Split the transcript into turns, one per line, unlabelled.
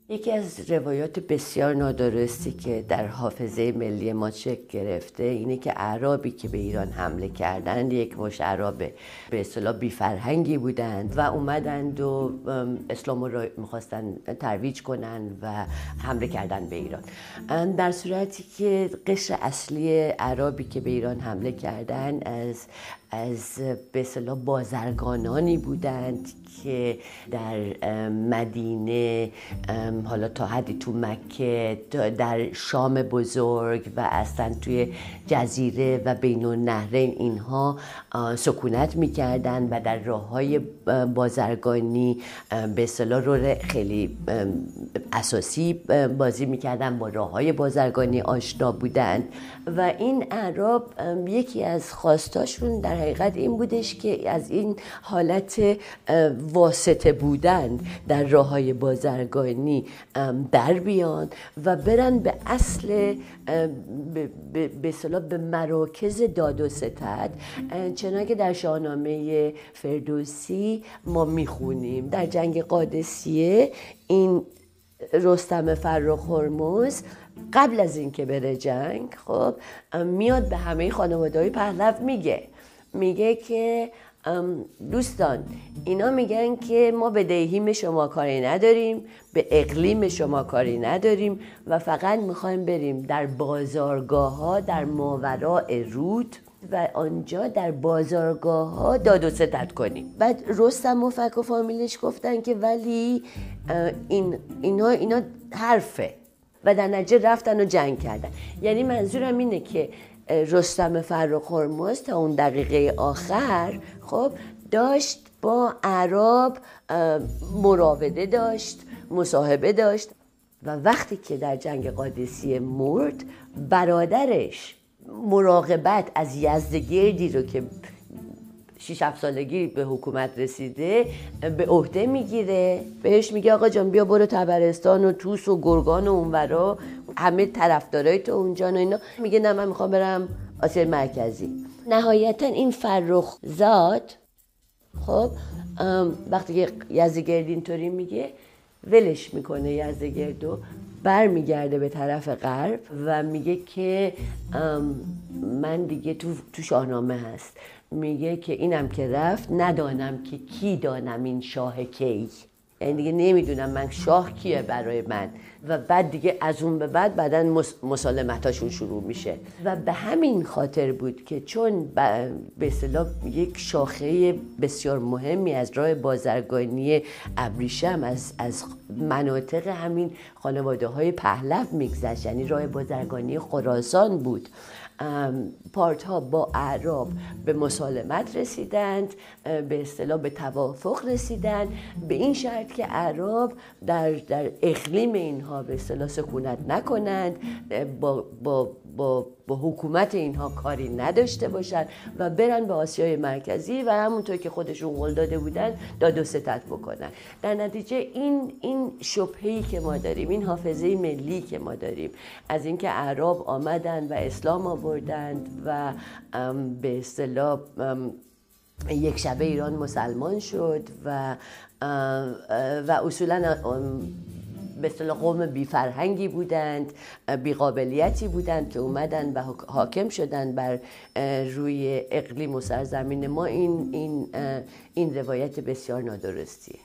یکی از روایات بسیار نادرستی که در حافظه ملی ما شکل گرفته اینه که اعرابی که به ایران حمله کردند یک مشت اعراب به اصطلاح بی فرهنگی بودند و اومدند و اسلام رو میخواستن ترویج کنن و حمله کردن به ایران، در صورتی که قشر اصلی اعرابی که به ایران حمله کردن از به اصطلاح بازرگانانی بودند که در مدینه، حالا تا حدی تو مکه، در شام بزرگ و اصلا توی جزیره و بین النهرین اینها سکونت میکردن و در راههای بازرگانی به اصطلاح رول خیلی اساسی بازی میکردن، با راههای بازرگانی آشنا بودن و این اعراب یکی از خواستاشون در حقیقت این بودش که از این حالت واسطه بودن در راههای بازرگانی در بیان و برن به اصل به اصطلاح به مراکز داد و ستد، چنانکه در شاهنامه فردوسی ما میخونیم. در جنگ قادسیه این رستم فرخ هرمز قبل از اینکه بره جنگ، خب میاد به همه خانواده‌های پهلو میگه که دوستان، اینا میگن که ما به دیهیم شما کاری نداریم، به اقلیم شما کاری نداریم و فقط میخوایم بریم در بازارگاه ها در ماوراء رود و آنجا در بازارگاه ها داد و ستد کنیم. بعد رستم و فک و فامیلش گفتن که ولی اینا حرفه و در نتیجه رفتن و جنگ کردن. یعنی منظورم اینه که رستم فرخ هرمز تا اون دقیقه آخر خب داشت با اعراب مراوده داشت، مصاحبه داشت و وقتی که در جنگ قادسیه مرد، برادرش مراقبت از یزدگردی رو که 6-7 سالگی به حکومت رسیده به عهده میگیره، بهش میگه آقا جان بیا برو طبرستان و توس و گرگان و اونورا، همه طرفدارای تو اونجا و اینا. میگه نه، من میخوام برم آسیا مرکزی. نهایتا این فرخ زاد خب وقتی که یزدگرد اینطوری میگه ولش میکنه یزدگردو، برمیگرده به طرف غرب و میگه که من دیگه تو شاهنامه هست، میگه که اینم که رفت ندانم که کی دانم این شاه کی، یعنی دیگه نمیدونم من شاه کیه برای من. و بعد دیگه از اون به بعد مسالمتاشون شروع میشه و به همین خاطر بود که چون به اصطلاح یک شاخه بسیار مهمی از راه بازرگانی ابریشم از مناطق همین خانواده های پهلو میگذشت، یعنی راه بازرگانی خراسان بود، پارت‌ها با اعراب به مسالمت رسیدند، به اصطلاح به توافق رسیدند، به این شرط که اعراب در اقلیم اینها به اصطلاح سکونت نکنند، با حکومت اینها کاری نداشته باشند و برن به آسیای مرکزی و همونطور که خودشون قول داده بودن داد و ستد بکنن. در نتیجه این شبهه‌ای که ما داریم، این حافظه ملی که ما داریم از اینکه اعراب آمدن و اسلام آوردند و به اصطلاح یک شبه ایران مسلمان شد و اصولاً به اصطلاح قوم بی فرهنگی بودند، بی قابلیتی بودند که اومدن و حاکم شدن بر روی اقلیم و سرزمین ما، این روایت بسیار نادرستیه.